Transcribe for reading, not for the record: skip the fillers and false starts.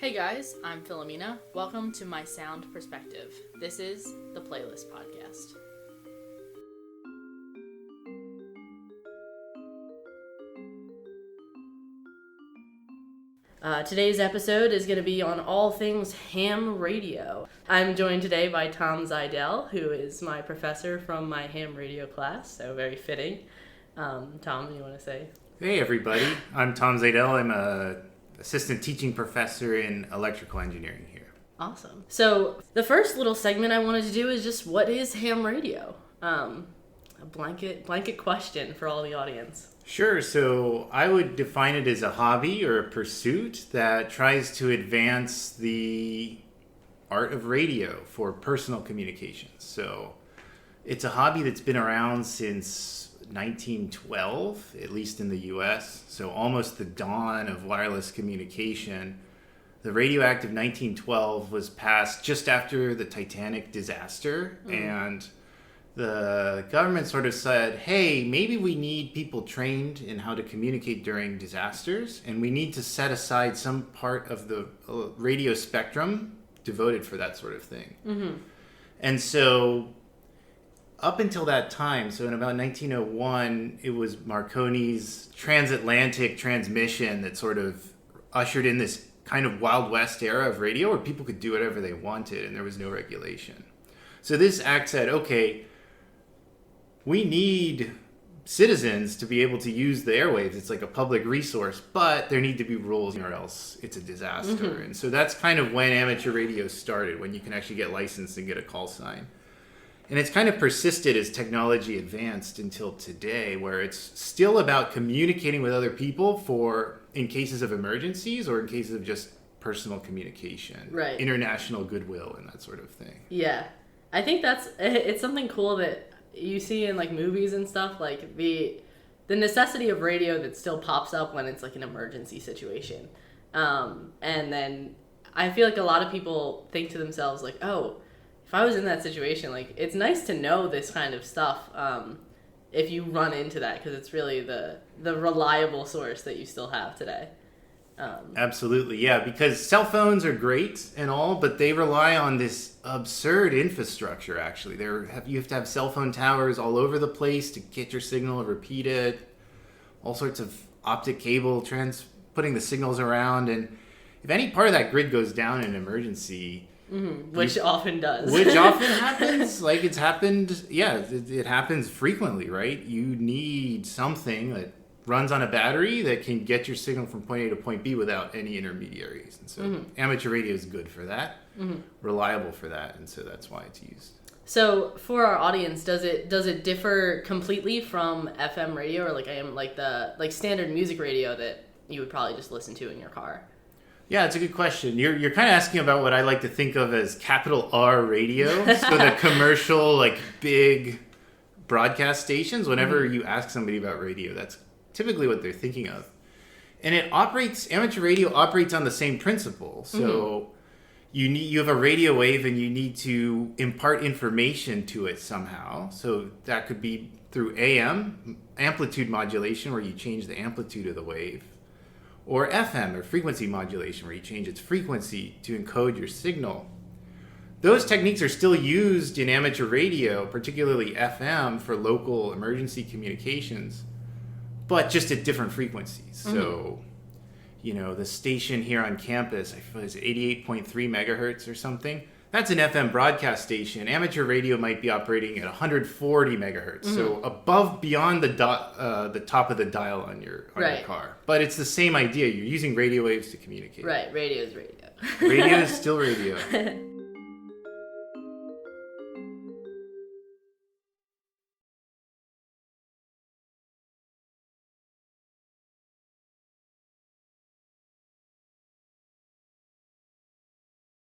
Hey guys, I'm Philomena. Welcome to My Sound Perspective. This is the Playlist Podcast. Today's episode is going to be on all things ham radio. I'm joined today by Tom Zajdel, who is my professor from my ham radio class, so very fitting. Tom, you want to say? Hey everybody, I'm Tom Zajdel. I'm a assistant teaching professor in electrical engineering here. Awesome. So the first little segment I wanted to do is just what is ham radio? A blanket question for all the audience. Sure, so I would define it as a hobby or a pursuit that tries to advance the art of radio for personal communications. So it's a hobby that's been around since 1912, at least in the US, so almost the dawn of wireless communication. The Radio Act of 1912 was passed just after the Titanic disaster, and the government sort of said, hey, maybe we need people trained in how to communicate during disasters, and we need to set aside some part of the radio spectrum devoted for that sort of thing. Mm-hmm. And so up until that time, so in about 1901, it was Marconi's transatlantic transmission that sort of ushered in this kind of Wild West era of radio where people could do whatever they wanted and there was no regulation. So this act said, okay, we need citizens to be able to use the airwaves. It's like a public resource, but there need to be rules or else it's a disaster. Mm-hmm. And so that's kind of when amateur radio started, when you can actually get licensed and get a call sign. And it's kind of persisted as technology advanced until today, where it's still about communicating with other people in cases of emergencies or in cases of just personal communication, right? International goodwill and that sort of thing. Yeah, I think it's something cool that you see in like movies and stuff, like the necessity of radio that still pops up when it's like an emergency situation. And then I feel like a lot of people think to themselves like, oh, if I was in that situation, like, it's nice to know this kind of stuff if you run into that, because it's really the reliable source that you still have today. Absolutely, yeah, because cell phones are great and all, but they rely on this absurd infrastructure, actually. You have to have cell phone towers all over the place to get your signal, repeat it, all sorts of optic cable, putting the signals around, and if any part of that grid goes down in an emergency... Mm-hmm. Which often does. Which often happens. Like it's happened. Yeah, it happens frequently, right? You need something that runs on a battery that can get your signal from point A to point B without any intermediaries. And so amateur radio is good for that, reliable for that, and so that's why it's used. So for our audience, does it differ completely from FM radio or like standard music radio that you would probably just listen to in your car? Yeah, it's a good question. You're kind of asking about what I like to think of as capital R radio. So the commercial, like big broadcast stations, whenever you ask somebody about radio, that's typically what they're thinking of. And amateur radio operates on the same principle. So you have a radio wave and you need to impart information to it somehow. So that could be through AM, amplitude modulation, where you change the amplitude of the wave. Or FM, or frequency modulation, where you change its frequency to encode your signal. Those techniques are still used in amateur radio, particularly FM, for local emergency communications, but just at different frequencies. Mm-hmm. So, the station here on campus, I feel it's 88.3 megahertz or something. That's an FM broadcast station. Amateur radio might be operating at 140 megahertz, so beyond the top of the dial on your car. But it's the same idea. You're using radio waves to communicate. Right, radio is radio. Radio is still radio.